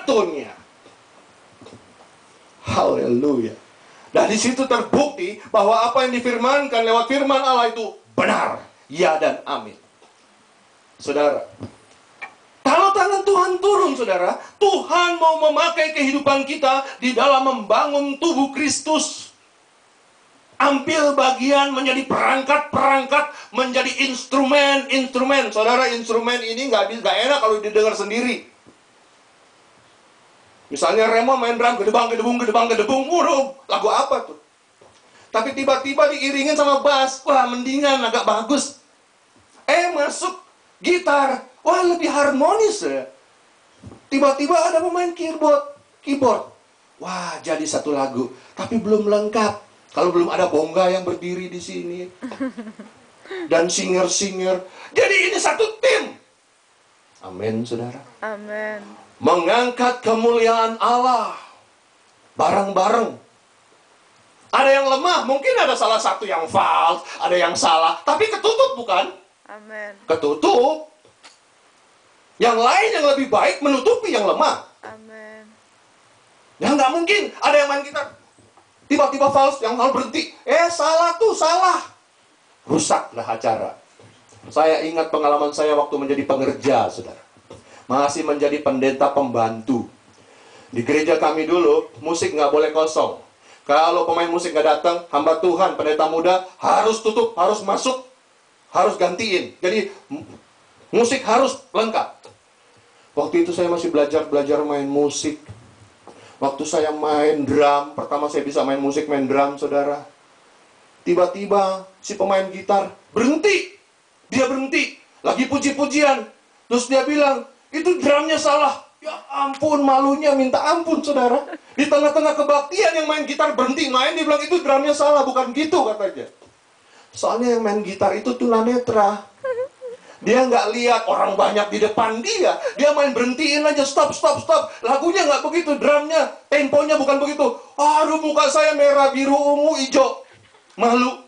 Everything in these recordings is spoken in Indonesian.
tuntunnya. Haleluya. Dan di situ terbukti bahwa apa yang difirmankan lewat firman Allah itu benar. Ya dan amin. Saudara, kalau tangan Tuhan turun, saudara, Tuhan mau memakai kehidupan kita di dalam membangun tubuh Kristus. Ambil bagian menjadi perangkat-perangkat, menjadi instrumen-instrumen. Saudara, instrumen ini nggak enak kalau didengar sendiri. Misalnya Remo main drum, gedebang, gedebung, gedebang, gedebung, lagu apa tuh? Tapi tiba-tiba diiringin sama bass, wah mendingan, agak bagus. Masuk gitar, wah lebih harmonis ya. Tiba-tiba ada pemain keyboard. Wah, jadi satu lagu, tapi belum lengkap. Kalau belum ada bongga yang berdiri di sini. Dan singer-singer. Jadi ini satu tim. Amin, saudara. Amin. Mengangkat kemuliaan Allah bareng-bareng. Ada yang lemah, mungkin ada salah satu yang false, ada yang salah, tapi ketutup bukan? Amin. Ketutup. Yang lain yang lebih baik menutupi yang lemah. Amin. Ya nggak mungkin ada yang main gitar tiba-tiba false, yang hal berhenti. Salah tuh, salah. Rusaklah acara. Saya ingat pengalaman saya waktu menjadi pengerja, saudara. Masih menjadi pendeta pembantu. Di gereja kami dulu, musik nggak boleh kosong. Kalau pemain musik nggak datang, hamba Tuhan, pendeta muda, harus tutup, harus masuk, harus gantiin. Jadi, musik harus lengkap. Waktu itu saya masih belajar main musik. Waktu saya main drum, pertama saya bisa main musik, main drum, saudara. Tiba-tiba, si pemain gitar berhenti. Dia berhenti, lagi puji-pujian. Terus dia bilang, itu drumnya salah. Ya ampun, malunya minta ampun, saudara. Di tengah-tengah kebaktian yang main gitar berhenti main, dia bilang itu drumnya salah, bukan gitu katanya. Soalnya yang main gitar itu tunanetra. Dia nggak lihat orang banyak di depan dia. Dia main berhentiin aja, stop. Lagunya nggak begitu, drumnya, temponya bukan begitu. Aduh, muka saya merah, biru, ungu, hijau. Malu.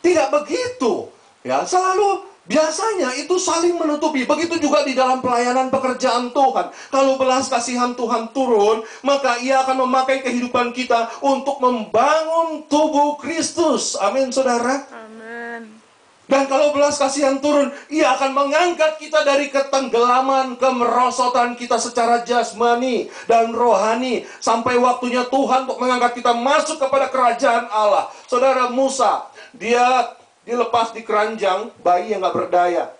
Tidak begitu. Ya, selalu biasanya itu saling menutupi. Begitu juga di dalam pelayanan pekerjaan Tuhan. Kalau belas kasihan Tuhan turun, maka Ia akan memakai kehidupan kita untuk membangun tubuh Kristus. Amin, saudara. Amin. Dan kalau belas kasihan turun, Ia akan mengangkat kita dari ketenggelaman, kemerosotan kita secara jasmani dan rohani. Sampai waktunya Tuhan untuk mengangkat kita masuk kepada kerajaan Allah. Saudara, Musa, dia dilepas di keranjang, bayi yang gak berdaya.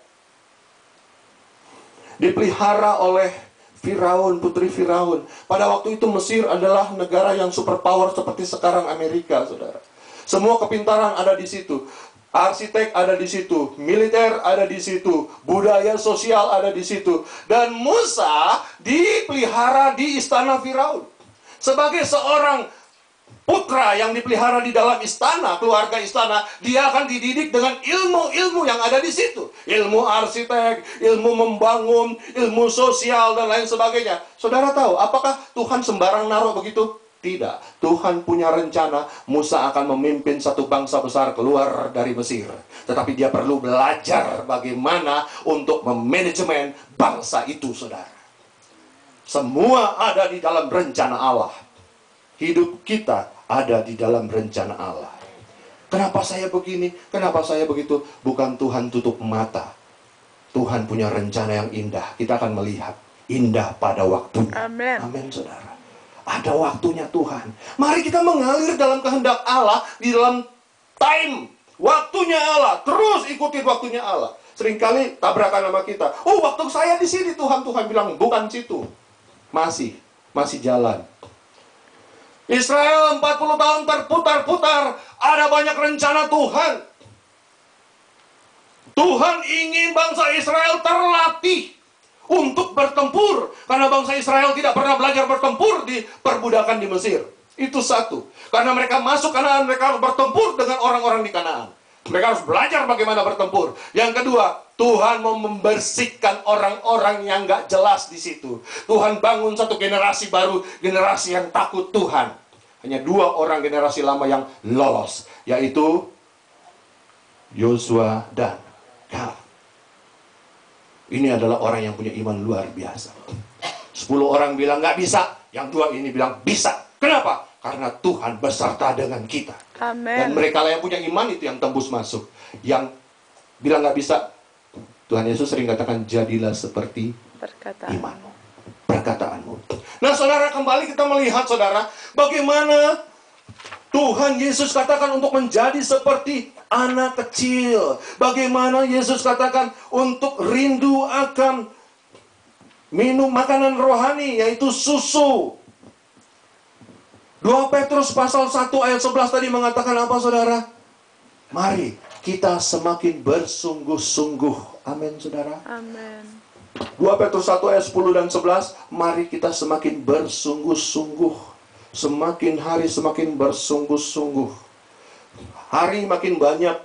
Dipelihara oleh Firaun, putri Firaun. Pada waktu itu Mesir adalah negara yang superpower seperti sekarang Amerika, saudara. Semua kepintaran ada di situ. Arsitek ada di situ, militer ada di situ, budaya sosial ada di situ. Dan Musa dipelihara di istana Firaun. Sebagai seorang putra yang dipelihara di dalam istana, keluarga istana, dia akan dididik dengan ilmu-ilmu yang ada di situ. Ilmu arsitek, ilmu membangun, ilmu sosial, dan lain sebagainya. Saudara tahu, apakah Tuhan sembarang naruh begitu? Tidak. Tuhan punya rencana, Musa akan memimpin satu bangsa besar keluar dari Mesir. Tetapi dia perlu belajar bagaimana untuk memanajemen bangsa itu, saudara. Semua ada di dalam rencana Allah. Hidup kita ada di dalam rencana Allah. Kenapa saya begini? Kenapa saya begitu? Bukan Tuhan tutup mata. Tuhan punya rencana yang indah. Kita akan melihat indah pada waktunya. Amin. Amin, saudara. Ada waktunya Tuhan. Mari kita mengalir dalam kehendak Allah, di dalam time, waktunya Allah. Terus ikuti waktunya Allah. Seringkali tabrakan sama kita. Waktu saya di sini, Tuhan bilang bukan situ. Masih jalan. Israel 40 tahun terputar-putar. Ada banyak rencana Tuhan. Tuhan ingin bangsa Israel terlatih untuk bertempur. Karena bangsa Israel tidak pernah belajar bertempur di perbudakan di Mesir. Itu satu. Karena mereka masuk Kanaan, mereka harus bertempur dengan orang-orang di Kanaan. Mereka harus belajar bagaimana bertempur. Yang kedua, Tuhan mau membersihkan orang-orang yang gak jelas di situ. Tuhan bangun satu generasi baru, generasi yang takut Tuhan. Hanya 2 orang generasi lama yang lolos, yaitu Yosua dan Kaleb. Ini adalah orang yang punya iman luar biasa. 10 orang bilang nggak bisa, yang 2 ini bilang bisa. Kenapa? Karena Tuhan beserta dengan kita. Dan Amin. mereka lah yang punya iman itu yang tembus masuk. Yang bilang nggak bisa, Tuhan Yesus sering katakan, jadilah seperti Perkataan. imanmu, perkataanmu. Nah saudara, kembali kita melihat saudara, bagaimana Tuhan Yesus katakan untuk menjadi seperti anak kecil. Bagaimana Yesus katakan untuk rindu akan minum makanan rohani, yaitu susu. 2 Petrus pasal 1 ayat 11 tadi mengatakan apa saudara? Mari kita semakin bersungguh-sungguh. Amin saudara. Amin. 2 Petrus 1 ayat 10 dan 11. Mari kita semakin bersungguh-sungguh. Semakin hari semakin bersungguh-sungguh. Hari makin banyak,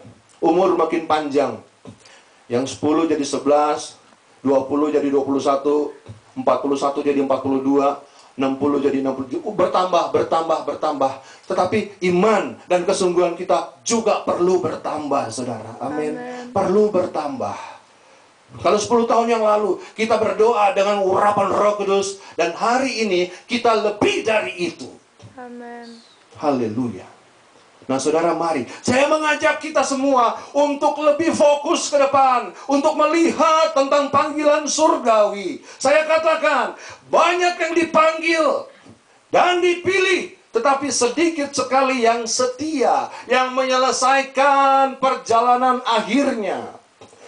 umur makin panjang. Yang 10 jadi 11, 20 jadi 21, 41 jadi 42, 60 jadi 60. Bertambah. Tetapi iman dan kesungguhan kita juga perlu bertambah, saudara. Amin. Amin. Perlu bertambah. Kalau 10 tahun yang lalu kita berdoa dengan urapan Roh Kudus, dan hari ini kita lebih dari itu. Amin. Haleluya. Nah saudara, mari saya mengajak kita semua untuk lebih fokus ke depan, untuk melihat tentang panggilan surgawi. Saya katakan, banyak yang dipanggil dan dipilih, tetapi sedikit sekali yang setia, yang menyelesaikan perjalanan akhirnya.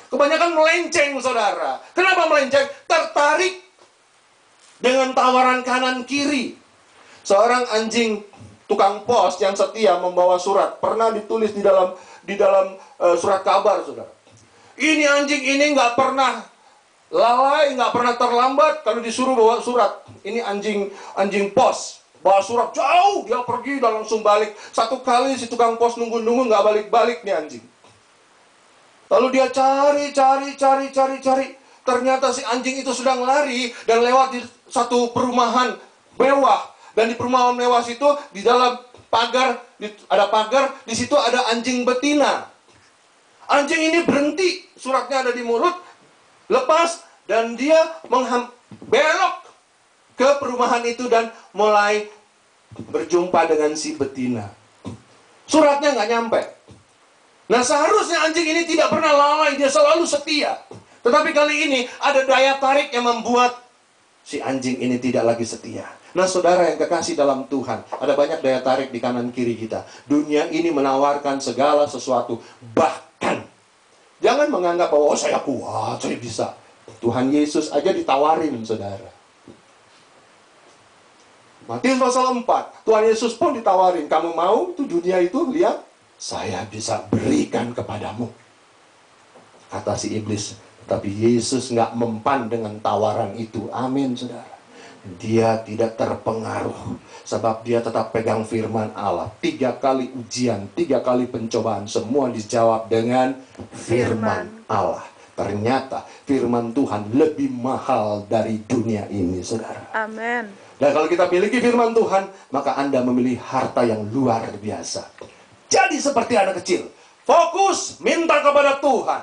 Kebanyakan melenceng saudara. Kenapa melenceng? Tertarik dengan tawaran kanan kiri. Seorang anjing tukang pos yang setia membawa surat, pernah ditulis di dalam surat kabar, saudara. Ini anjing ini nggak pernah lalai, nggak pernah terlambat kalau disuruh bawa surat. Ini anjing pos, bawa surat jauh, dia pergi dan langsung balik. Satu kali si tukang pos nunggu nggak balik-balik nih anjing. Lalu dia cari. Ternyata si anjing itu sedang lari dan lewat di satu perumahan mewah. Dan di perumahan mewah situ, di dalam pagar, ada pagar, di situ ada anjing betina. Anjing ini berhenti, suratnya ada di mulut, lepas, dan dia belok ke perumahan itu dan mulai berjumpa dengan si betina. Suratnya nggak nyampe. Nah seharusnya anjing ini tidak pernah lalai, dia selalu setia. Tetapi kali ini ada daya tarik yang membuat si anjing ini tidak lagi setia. Nah saudara yang kekasih dalam Tuhan, ada banyak daya tarik di kanan kiri kita. Dunia ini menawarkan segala sesuatu. Bahkan jangan menganggap bahwa saya kuat, saya bisa. Tuhan Yesus aja ditawarin saudara. Matius pasal 4, Tuhan Yesus pun ditawarin, kamu mau tuh dunia itu, lihat, saya bisa berikan kepadamu. Kata si iblis. Tapi Yesus nggak mempan dengan tawaran itu. Amin saudara. Dia tidak terpengaruh, sebab dia tetap pegang firman Allah. 3 kali ujian, 3 kali pencobaan, semua dijawab dengan firman Allah. Ternyata firman Tuhan lebih mahal dari dunia ini saudara. Amin. Dan kalau kita miliki firman Tuhan, maka Anda memilih harta yang luar biasa. Jadi seperti anak kecil, fokus, minta kepada Tuhan.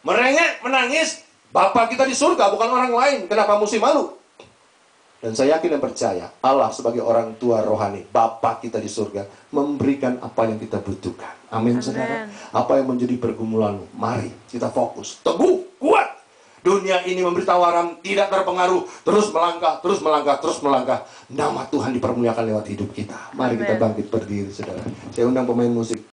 Merengek, menangis, Bapa kita di surga, bukan orang lain. Kenapa mesti malu? Dan saya yakin dan percaya, Allah sebagai orang tua rohani, Bapa kita di surga, memberikan apa yang kita butuhkan. Amin, saudara. Apa yang menjadi pergumulanmu, mari kita fokus, teguh, kuat. Dunia ini memberi tawaran, tidak terpengaruh, terus melangkah. Nama Tuhan dipermuliakan lewat hidup kita. Mari kita bangkit berdiri, saudara. Saya undang pemain musik.